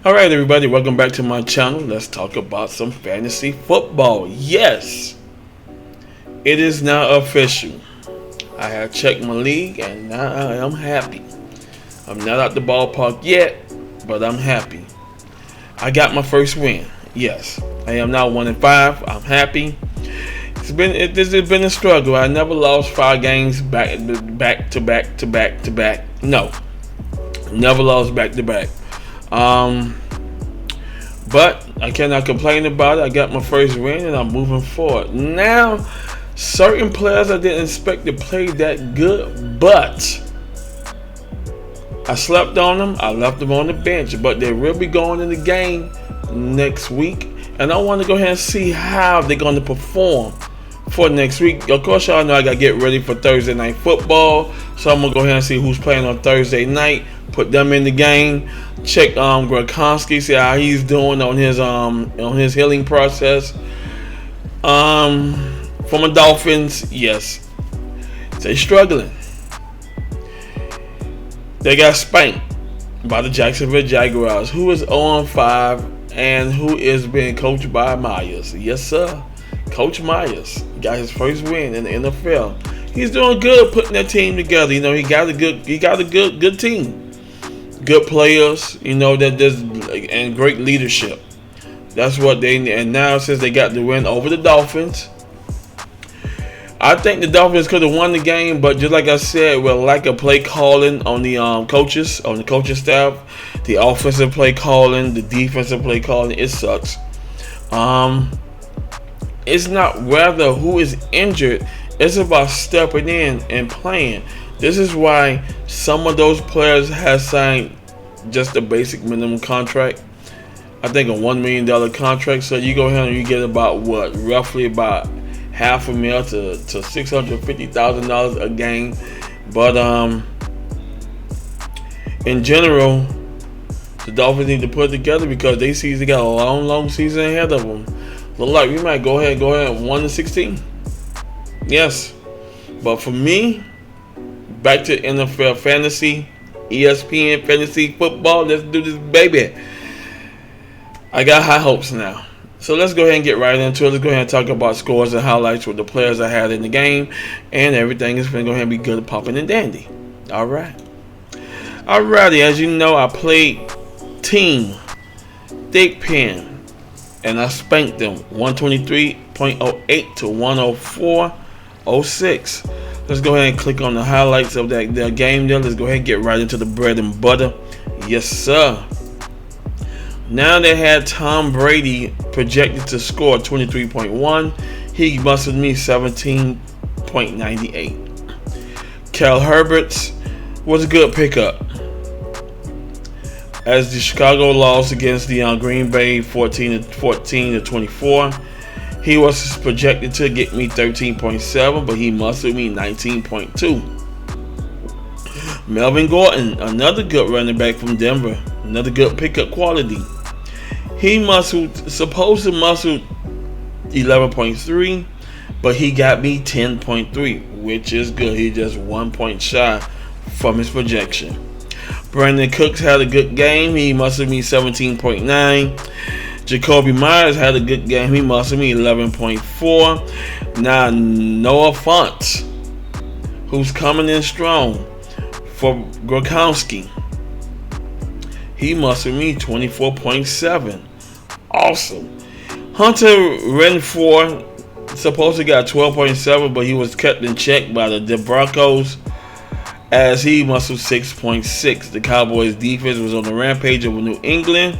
Alright, everybody, welcome back to my channel. Let's talk about some fantasy football. Yes, it is now official. I have checked my league and now I am happy. I'm not out the ballpark yet, but I'm happy. I got my first win. Yes, I am now 1-5. I'm happy. This has been a struggle. I never lost 5 games back to back. No, never lost back to back. But I cannot complain about it. I got my first win and I'm moving forward. Now, certain players I didn't expect to play that good, but I slept on them. I left them on the bench, but they will be going in the game next week. And I want to go ahead and see how they're going to perform for next week. Of course, y'all know I got to get ready for Thursday night football. So I'm going to go ahead and see who's playing on Thursday night. Put them in the game. Check Gronkowski, see how he's doing on his healing process. From the Dolphins, yes, they're struggling. They got spanked by the Jacksonville Jaguars, who is 0-5 and who is being coached by Myers. Yes, sir. Coach Myers got his first win in the NFL. He's doing good putting that team together. You know, he got a good team. Good players, you know, and great leadership. That's what they need. And now since they got the win over the Dolphins, I think the Dolphins could have won the game, but just like I said, with lack of play calling on the coaching staff, the offensive play calling, the defensive play calling, it sucks. It's not whether who is injured, it's about stepping in and playing. This is why some of those players have signed just a basic minimum contract. I think a $1 million contract. So you go ahead and you get about roughly about $500,000 to $650,000 a game. But in general, the Dolphins need to put it together because they got a long season ahead of them. Look like we might go ahead 1-16. Yes, but for me, back to NFL fantasy, ESPN fantasy football. Let's do this, baby. I got high hopes now. So let's go ahead and get right into it. Let's go ahead and talk about scores and highlights with the players I had in the game. And everything is going to go ahead and be good, popping and dandy. Alright. Alrighty, as you know, I played Team Thick Pen. And I spanked them 123.08 to 104.06. Let's go ahead and click on the highlights of that game there. Let's go ahead and get right into the bread and butter. Yes, sir. Now they had Tom Brady projected to score 23.1. He busted me 17.98. Cal Herberts was a good pickup, as the Chicago lost against the Green Bay 14 to 24. He was projected to get me 13.7, but he muscled me 19.2. Melvin Gordon, another good running back from Denver, another good pickup quality. He supposed to muscle 11.3, but he got me 10.3, which is good. He just 1 point shy from his projection. Brandon Cooks had a good game. He muscled me 17.9. Jacoby Myers had a good game. He muscled me 11.4. Now Noah Fant, who's coming in strong for Gronkowski, he muscled me 24.7. Awesome. Hunter Renfrow supposed to got 12.7, but he was kept in check by the Broncos, as he muscled 6.6. The Cowboys defense was on the rampage over New England.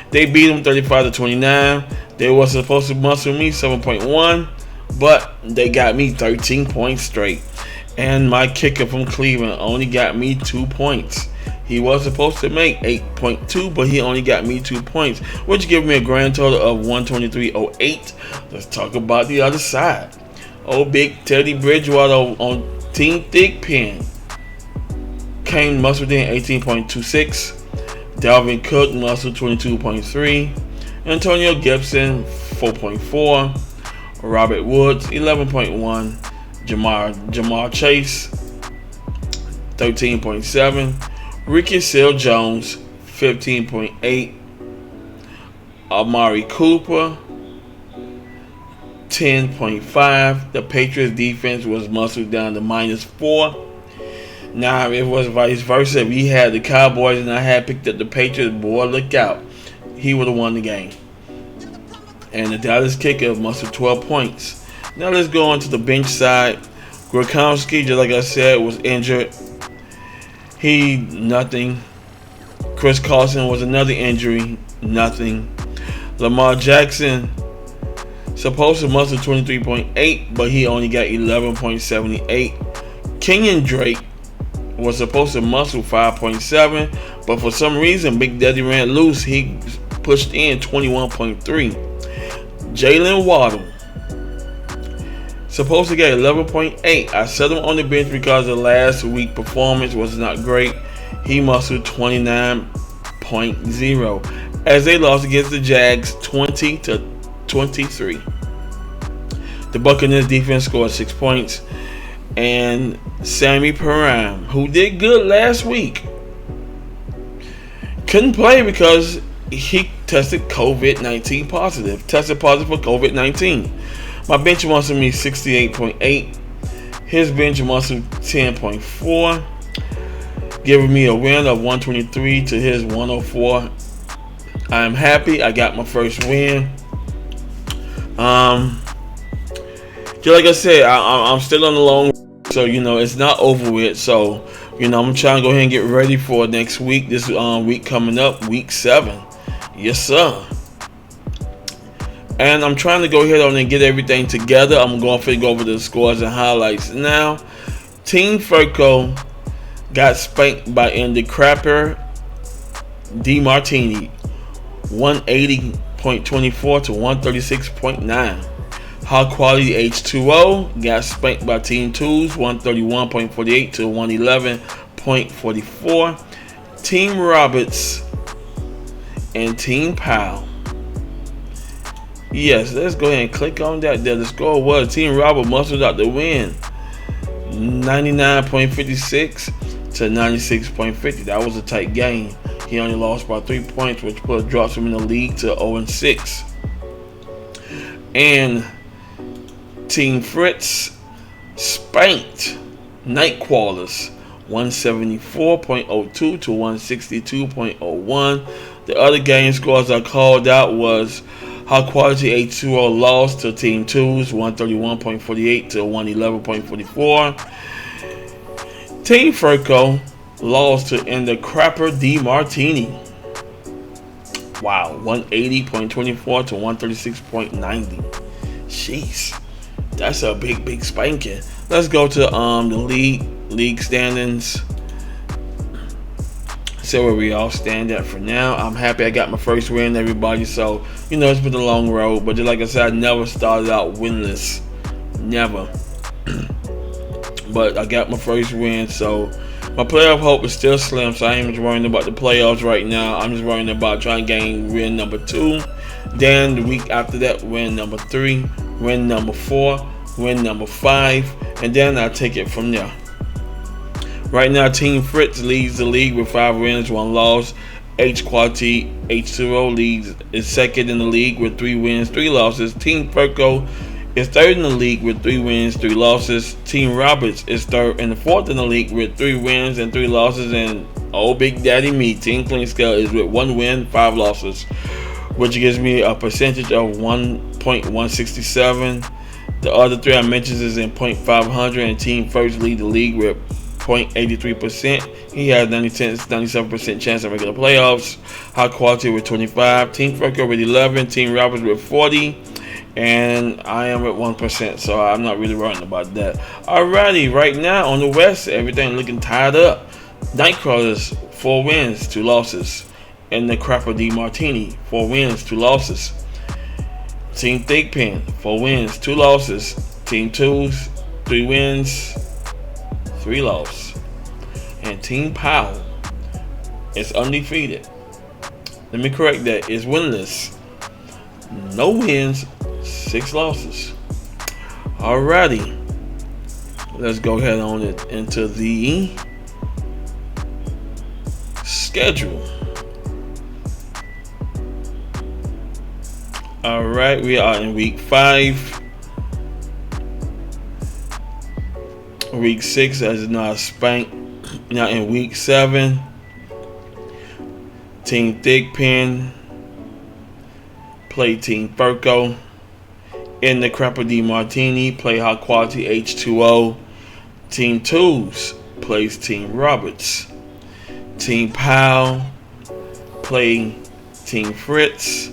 They beat him 35-29. They were supposed to muscle me 7.1, but they got me 13 points straight. And my kicker from Cleveland only got me 2 points. He was supposed to make 8.2, but he only got me 2 points, which gave me a grand total of 123.08. Let's talk about the other side. Old big Teddy Bridgewater on Team Thick Pen came muscled in 18.26. Dalvin Cook muscle 22.3. Antonio Gibson 4.4. Robert Woods 11.1. Jamar Chase 13.7. Ricky Seals Jones 15.8. Amari Cooper, 10.5. The Patriots defense was muscled down to -4. Now, if it was vice versa, if he had the Cowboys and I had picked up the Patriots, boy, look out. He would have won the game. And the Dallas kicker muscled 12 points. Now let's go on to the bench side. Gronkowski, just like I said, was injured. He, nothing. Chris Carson was another injury, nothing. Lamar Jackson, supposed to muscle 23.8, but he only got 11.78. Kenyon Drake was supposed to muscle 5.7, but for some reason Big Daddy ran loose. He pushed in 21.3. Jalen Waddle, supposed to get 11.8. I set him on the bench because the last week performance was not great. He muscled 29.0 as they lost against the Jags 20-23. The Buccaneers defense scored 6 points. And Sammy Perine, who did good last week, couldn't play because he tested COVID-19 positive. Tested positive for COVID-19. My bench muscle me 68.8. His bench muscle 10.4. Giving me a win of 123 to his 104. I'm happy. I got my first win. Just like I said, I'm still on the long. So, it's not over with. So, I'm trying to go ahead and get ready for next week. This week coming up, week 7. Yes, sir. And I'm trying to go ahead on and get everything together. I'm going to go over the scores and highlights now. Team Furco got spanked by Andy Crapper DeMartini, 180.24 to 136.9. High Quality H2O got spanked by Team Tools, 131.48 to 111.44. Team Roberts and Team Powell. Yes, let's go ahead and click on that. The score was Team Robert muscled out the win, 99.56 to 96.50. That was a tight game. He only lost by 3 points, which drops him in the league to 0-6. And Team Fritz spanked Nightcrawlers, 174.02 to 162.01. The other game scores I called out was High Quality H2O lost to Team Tools, 131.48 to 111.44. Team Furco lost to Ender Crapper DeMartini. Wow, 180.24 to 136.90. Jeez. That's a big spanking. Let's go to the league standings. See where we all stand at for now. I'm happy I got my first win, everybody. So, it's been a long road. But just like I said, I never started out winless. Never. But I got my first win. So, my playoff hope is still slim. So, I ain't just worrying about the playoffs right now. I'm just worrying about trying to gain win number 2. Then the week after that, win number 3. Win number 4, win number 5, and then I'll take it from there. Right now, Team Fritz leads the league with 5 wins, 1 loss. H Quality H2O is second in the league with 3 wins, 3 losses. Team Furco is third in the league with 3 wins, 3 losses. Team Roberts is third and fourth in the league with 3 wins and 3 losses. And Big Daddy me, Team Clean Scale, is with 1 win, 5 losses, which gives me a percentage of 1.167. The other 3 I mentioned is in 0.500, and Team First lead the league with 0.83%. He has 97% chance of regular playoffs. High Quality with 25. Team Furco with 11. Team Roberts with 40. And I am at 1%, so I'm not really worrying about that. Alrighty, right now on the West, everything looking tied up. Nightcrawlers, 4 wins, 2 losses. And the Crapper DeMartini, 4 wins, 2 losses. Team Thickpen, 4 wins, 2 losses. Team Tools, 3 wins, 3 losses. And Team Powell is undefeated. Let me correct that. It's winless. No wins, 6 losses. Alrighty. Let's go ahead on it into the schedule. All right, we are in week 5. Week 6 as not spanked. Now in week 7, Team Thickpen play Team Furco. In the Crapper D Martini play High Quality H2O. Team Tools plays Team Roberts. Team Powell play Team Fritz.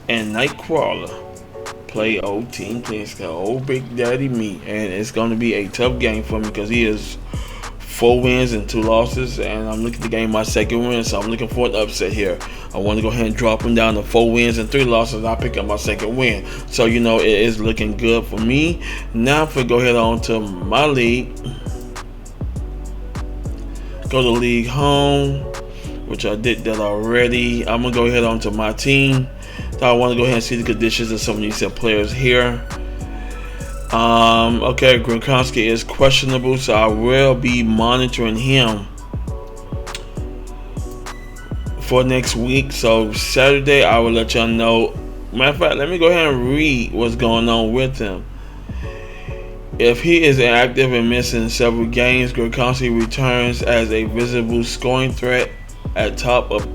And Nightcrawler play old Team Kingston, old Big Daddy me. And it's going to be a tough game for me because he is 4 wins and 2 losses. And I'm looking to gain my second win, so I'm looking for an upset here. I want to go ahead and drop him down to 4 wins and 3 losses. I'll pick up my second win. So, it is looking good for me. Now, if we go ahead on to my league, go to League Home, which I did that already. I'm going to go ahead on to my team. So I want to go ahead and see the conditions of some of these players here. Okay, Gronkowski is questionable, so I will be monitoring him for next week. So Saturday, I will let y'all know. Matter of fact, let me go ahead and read what's going on with him. If he is inactive and missing several games, Gronkowski returns as a visible scoring threat at top of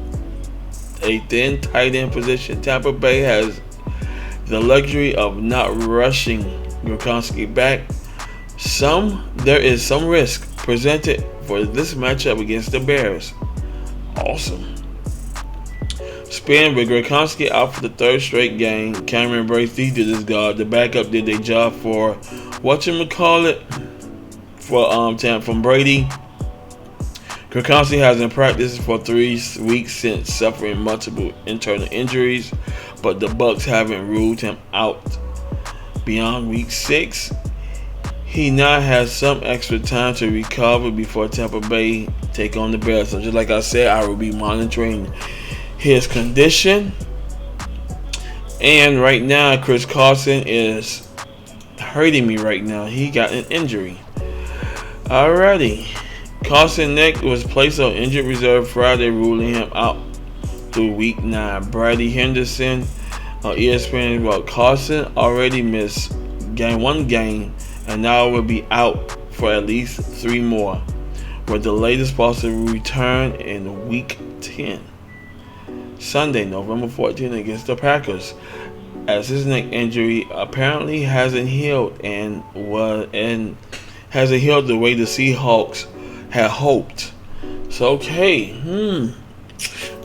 a thin tight end position. Tampa Bay has the luxury of not rushing Gronkowski back. There is some risk presented for this matchup against the Bears. Awesome. Spin with Gronkowski out for the 3rd straight game. Cameron Bracey did his job. The backup did their job for whatchamacallit from Brady. Gronkowski hasn't practiced for 3 weeks since suffering multiple internal injuries, but the Bucs haven't ruled him out. Beyond week 6, he now has some extra time to recover before Tampa Bay take on the Bears. So just like I said, I will be monitoring his condition. And right now, Chris Carson is hurting me right now. He got an injury. Alrighty. Carson neck was placed on injured reserve Friday, ruling him out through week 9. Brady Henderson on ESPN, well, Carson already missed one game and now will be out for at least 3 more, with the latest possible return in week 10. Sunday, November 14th against the Packers, as his neck injury apparently hasn't healed hasn't healed the way the Seahawks had hoped. So okay,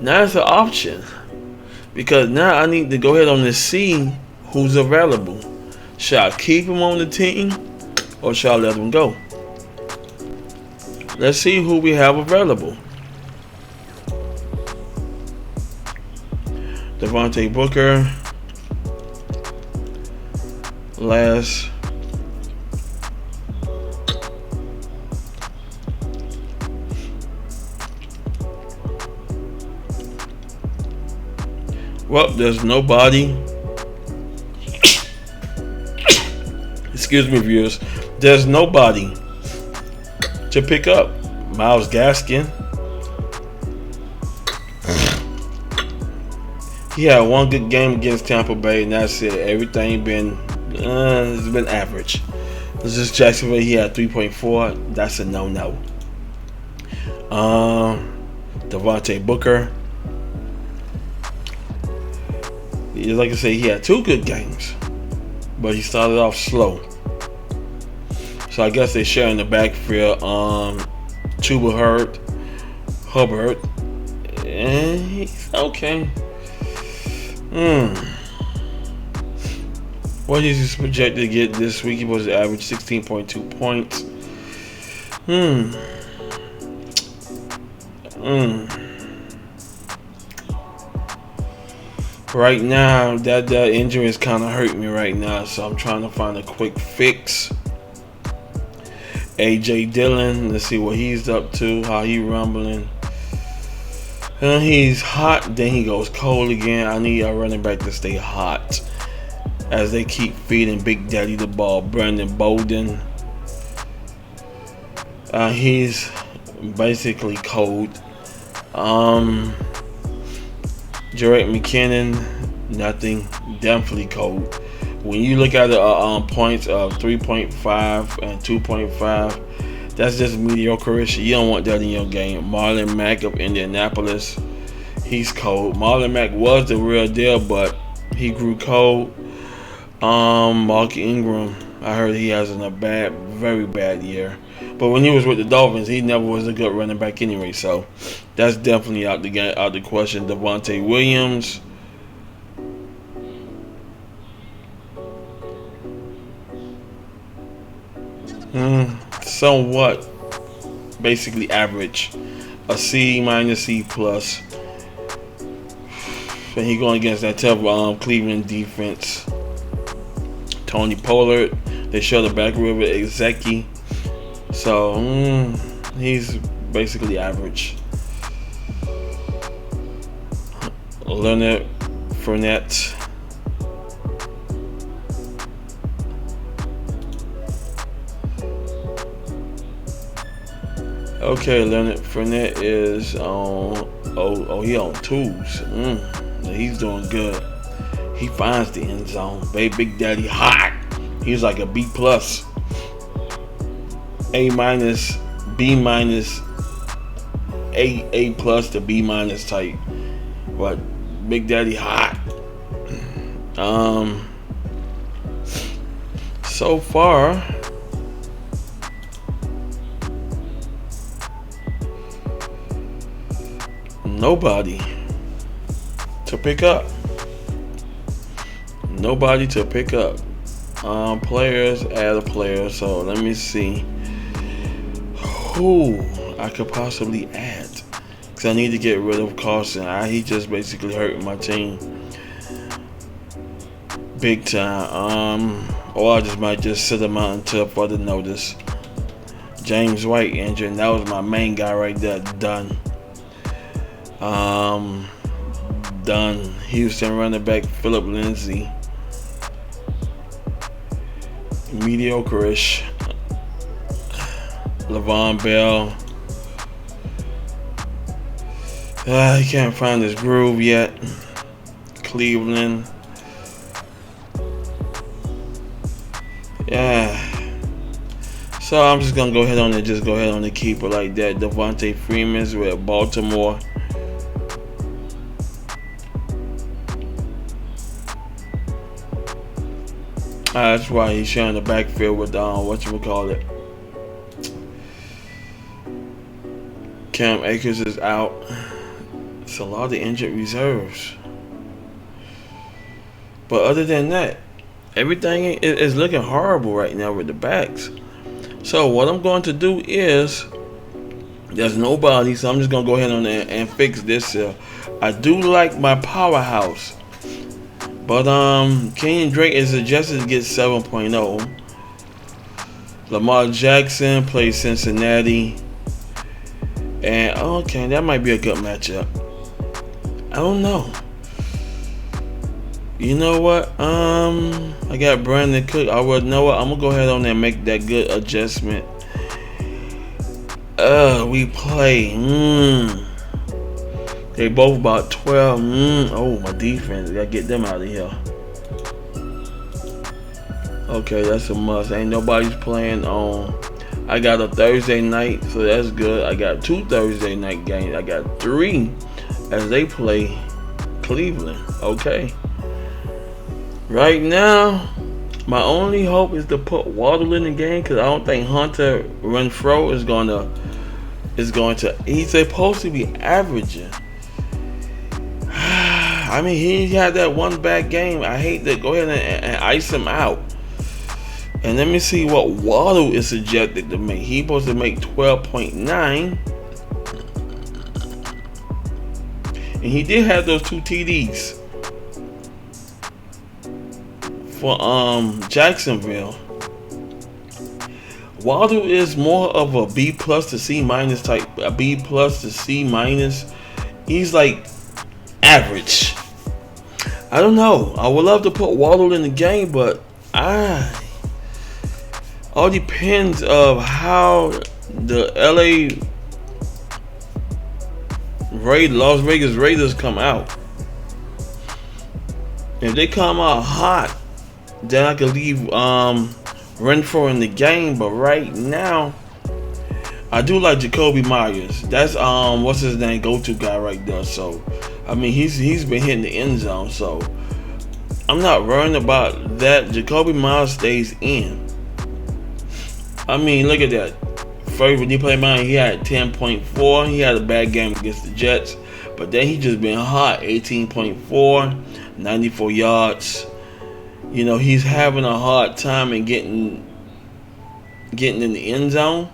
now it's an option, because now I need to go ahead on and see who's available. Should I keep him on the team or should I let him go? Let's see who we have available. Devontae Booker, last. Well, there's nobody. Excuse me, viewers. There's nobody to pick up. Myles Gaskin. He had one good game against Tampa Bay, and that's it. Everything it's been average. This is Jacksonville. He had 3.4. That's a no-no. Devontae Booker. Like I say, he had 2 good games, but he started off slow. So I guess they share in the backfield. Chuba Hubbard, and he's okay. What is he projected to get this week? He was average 16.2 points. Right now, that injury is kind of hurting me right now, so I'm trying to find a quick fix. AJ Dillon, let's see what he's up to, how he rumbling. And he's hot, then he goes cold again. I need a running back to stay hot as they keep feeding Big Daddy the ball. Brandon Bolden, he's basically cold. Jarrett McKinnon, nothing. Definitely cold. When you look at the points of 3.5 and 2.5, that's just mediocre-ish. You don't want that in your game. Marlon Mack of Indianapolis, he's cold. Marlon Mack was the real deal, but he grew cold. Mark Ingram, I heard he has a very bad year. But when he was with the Dolphins, he never was a good running back anyway. So that's definitely out the question. Devontae Williams. Somewhat, basically average, a C minus, C plus. And he going against that tough Cleveland defense. Tony Pollard, they show the back river Ezeki. So he's basically average. Leonard Fournette. Okay, Leonard Fournette is on. He on twos. He's doing good. He finds the end zone. Big Daddy hot. He's like a B plus, A minus, B minus, A plus to B minus type. But Big Daddy hot. So far, nobody to pick up. Nobody to pick up. Players, add a player. So let me see who I could possibly add. Because I need to get rid of Carson. He just basically hurting my team big time. Or I might just sit him out until further notice. James White injured. That was my main guy right there. Done. Done. Houston running back Philip Lindsay. Mediocre-ish. Le'Veon Bell. I can't find his groove yet. Cleveland. Yeah. So I'm just gonna go ahead on and keep it like that. Devontae Freeman's with Baltimore. That's why he's sharing the backfield with whatchamacallit. Cam Akers is out. It's a lot of injured reserves. But other than that, everything is looking horrible right now with the backs. So what I'm going to do is, there's nobody, so I'm just going to go ahead on and fix this. I do like my powerhouse. But Kenyon Drake is suggested to get 7.0. Lamar Jackson plays Cincinnati. And okay, that might be a good matchup. I don't know. You know what? I got Brandon Cook. I would know what. I'm gonna go ahead on and make that good adjustment. We play. They both about 12. Oh, my defense. Gotta get them out of here. Okay, that's a must. Ain't nobody's playing on. I got a Thursday night, so that's good. I got 2 Thursday night games. I got 3 as they play Cleveland. Okay. Right now, my only hope is to put Waddle in the game, because I don't think Hunter Renfrow is going to. He's supposed to be averaging. I mean, he had that one bad game. I hate to go ahead and ice him out. And let me see what Waddle is suggested to make. He's supposed to make 12.9. And he did have those 2 TDs for Jacksonville. Waddle is more of a B plus to C minus type. A B plus to C minus. He's like average. I don't know. I would love to put Waddle in the game, but all depends of how the Las Vegas Raiders come out. If they come out hot, then I could leave Renfro in the game. But right now, I do like Jacoby Myers. That's what's his name, go-to guy right there. So I mean he's been hitting the end zone. So I'm not worrying about that. Jacoby Myers stays in. I mean, look at that. First, when he played mine, he had 10.4. He had a bad game against the Jets. But then he just been hot. 18.4, 94 yards. You know, he's having a hard time in getting in the end zone.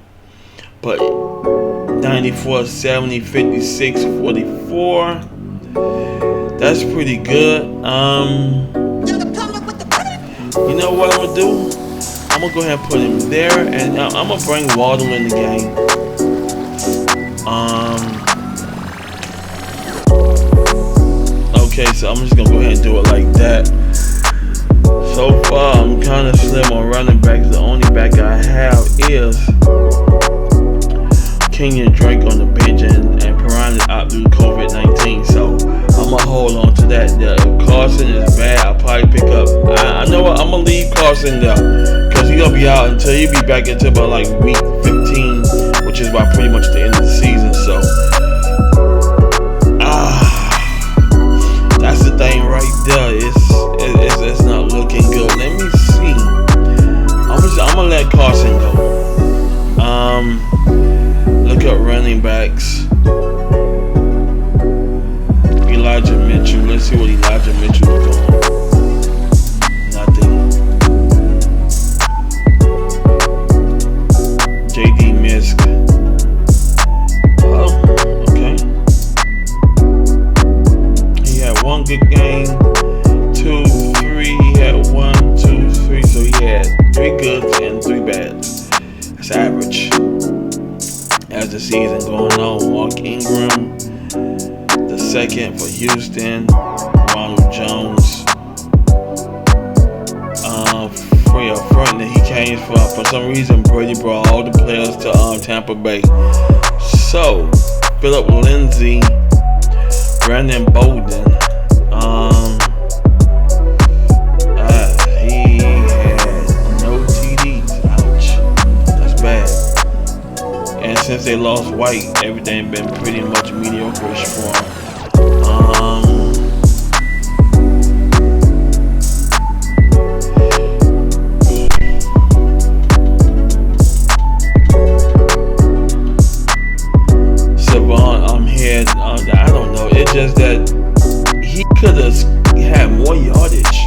But 94, 70, 56, 44. That's pretty good. You know what I'm going to do? I'm going to go ahead and put him there. And I'm going to bring Waddle in the game. Okay, so I'm just going to go ahead and do it like that. So far, I'm kind of slim on running backs. The only back I have is Kenyon Drake on the bench and Piran is out due to COVID-19. So I'm going to hold on to that. If Carson is bad, I'll probably pick up. I know what, I'm going to leave Carson there. Because he's going to be out until he'll be back until about like week 15, which is about pretty much the end of the season. So, that's the thing right there. It's not looking good. Let me see. I'm gonna let Carson go. Look up running backs. Elijah Mitchell. Let's see what Elijah Mitchell is doing. Nothing. JD Misk. Oh, okay. He had one good game. 2, 3. He had 1, 2, 3. So he had 3 goods and 3 bads. That's average. As the season going on, Mark Ingram, the second for Houston, Ronald Jones. For your front that he came from. For some reason, Brady brought all the players to Tampa Bay. So, Philip Lindsay, Brandon Bolden. He had no TDs. Ouch. That's bad. And since they lost White, everything been pretty much mediocre-ish for him. I don't know. It's just that he could have had more yardage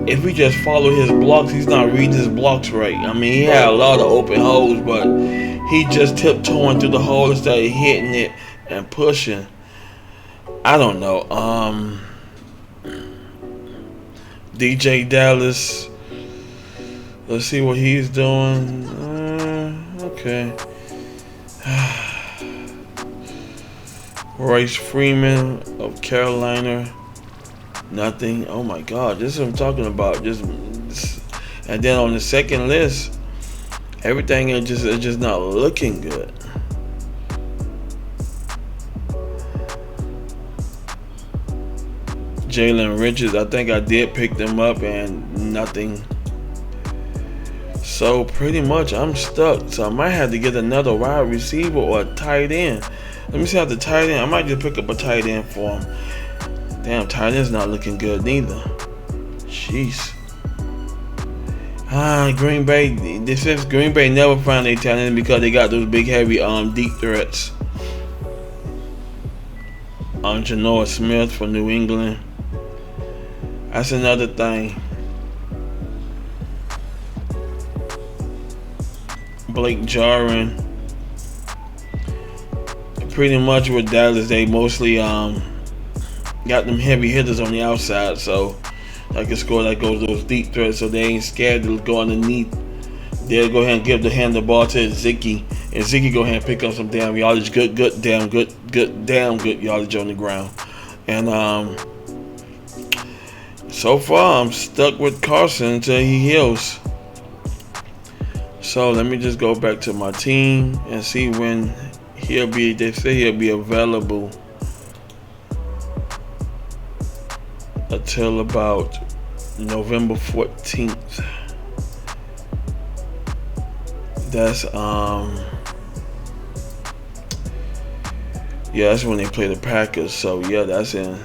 if we just follow his blocks. He's not reading his blocks right. I mean, he had a lot of open holes, but he just tiptoeing through the hole instead of hitting it and pushing. I don't know. DJ Dallas. Let's see what he's doing. Okay. Royce Freeman of Carolina, nothing. Oh my God, this is what I'm talking about. And then on the second list, everything is just not looking good. Jalen Richards, I think I did pick them up and nothing. So pretty much I'm stuck. So I might have to get another wide receiver or a tight end. Let me see how the tight end. I might just pick up a tight end for him. Damn, tight end's not looking good neither. Jeez. Green Bay. This is Green Bay never find a tight end because they got those big, heavy, deep threats. Janoa Smith for New England. That's another thing. Blake Jarwin. Pretty much with Dallas, they mostly got them heavy hitters on the outside, so I can score like those deep threats, so they ain't scared to go underneath. They'll go ahead and hand the ball to Ziggy, and Ziggy go ahead and pick up some damn yardage, good yardage on the ground. And so far I'm stuck with Carson until he heals. So let me just go back to my team and see when they say he'll be available. until about November 14th. That's that's when they play the Packers. So yeah, that's in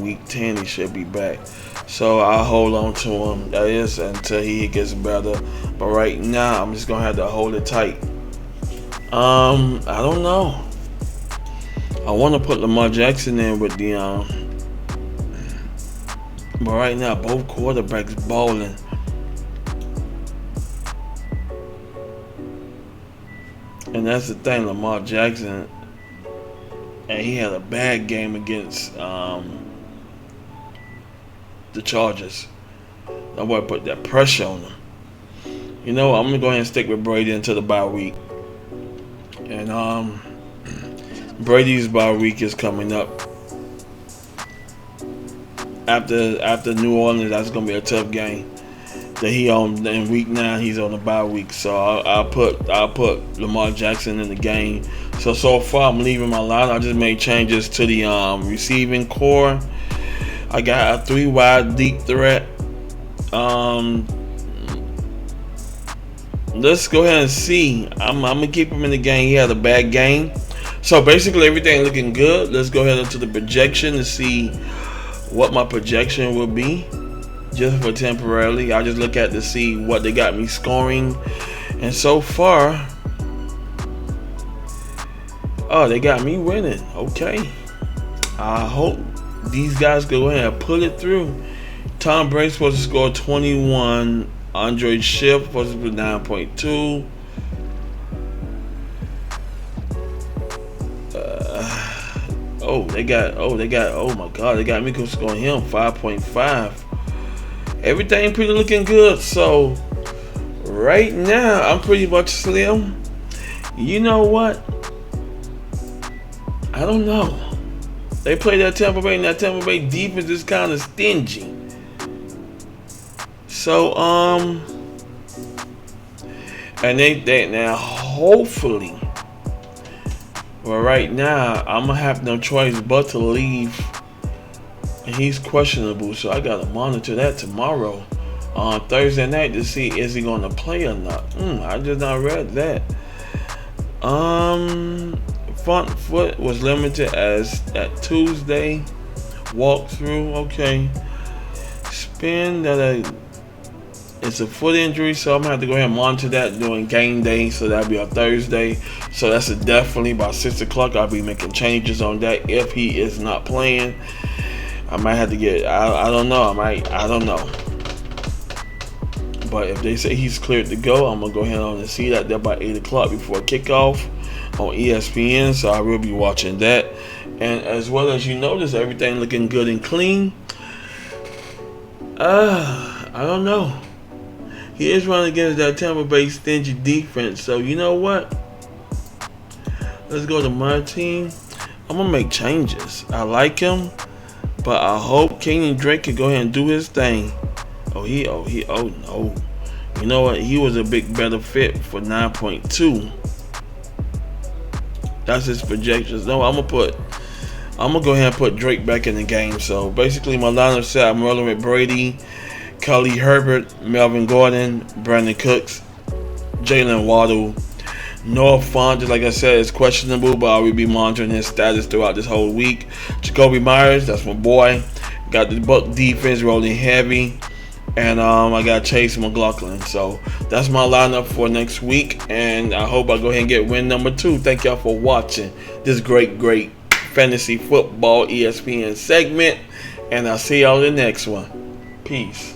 week 10. He should be back. So I'll hold on to him. That is until he gets better. But right now, I'm just gonna have to hold it tight. I don't know. I want to put Lamar Jackson in with the but right now both quarterbacks balling. And that's the thing, Lamar Jackson, and he had a bad game against the Chargers. That boy put that pressure on him. You know what, I'm gonna go ahead and stick with Brady until the bye week. And Brady's bye week is coming up. After New Orleans, that's gonna be a tough game. That he on in week 9, he's on the bye week. So I'll put Lamar Jackson in the game. So far I'm leaving my line. I just made changes to the receiving core. I got a 3 wide deep threat. Let's go ahead and see. I'm gonna keep him in the game. He had a bad game. So basically everything looking good. Let's go ahead into the projection to see what my projection will be. Just for temporarily, I just look at to see what they got me scoring, and so far, they got me winning. Okay, I hope these guys go ahead and pull it through. Tom Brady's supposed to score 21. Andre Schiff supposed to be 9.2. Oh my God, they got me scoring him 5.5. Everything pretty looking good. So right now I'm pretty much slim. You know what? I don't know. They play that Tampa Bay, and that Tampa Bay defense is kind of stingy. So and they now hopefully. Well, right now I'm gonna have no choice but to leave. He's questionable, so I gotta monitor that tomorrow on Thursday night to see is he gonna play or not. I just not read that. Front foot was limited as at Tuesday walkthrough. Okay, spin that it's a foot injury, so I'm gonna have to go ahead and monitor that during game day. So that'll be on Thursday. So that's definitely by 6 o'clock. I'll be making changes on that if he is not playing. I might have to get. I don't know. I don't know. But if they say he's cleared to go, I'm gonna go ahead on and see that there by 8 o'clock before kickoff on ESPN. So I will be watching that. And as well as you notice, everything looking good and clean. I don't know. He is running against that Tampa Bay stingy defense. So you know what? Let's go to my team. I'm gonna make changes. I like him. But I hope Kenyon Drake can go ahead and do his thing. Oh no. You know what? He was a better fit for 9.2. That's his projections. No, I'm gonna go ahead and put Drake back in the game. So basically my lineup set, I'm rolling with Brady, Khalil Herbert, Melvin Gordon, Brandon Cooks, Jalen Waddle. Noah Font, just like I said, is questionable, but I will be monitoring his status throughout this whole week. Jacoby Myers, that's my boy. Got the Buck defense rolling heavy. And I got Chase McLaughlin. So that's my lineup for next week. And I hope I go ahead and get win number 2. Thank y'all for watching this great fantasy football ESPN segment. And I'll see y'all in the next one. Peace.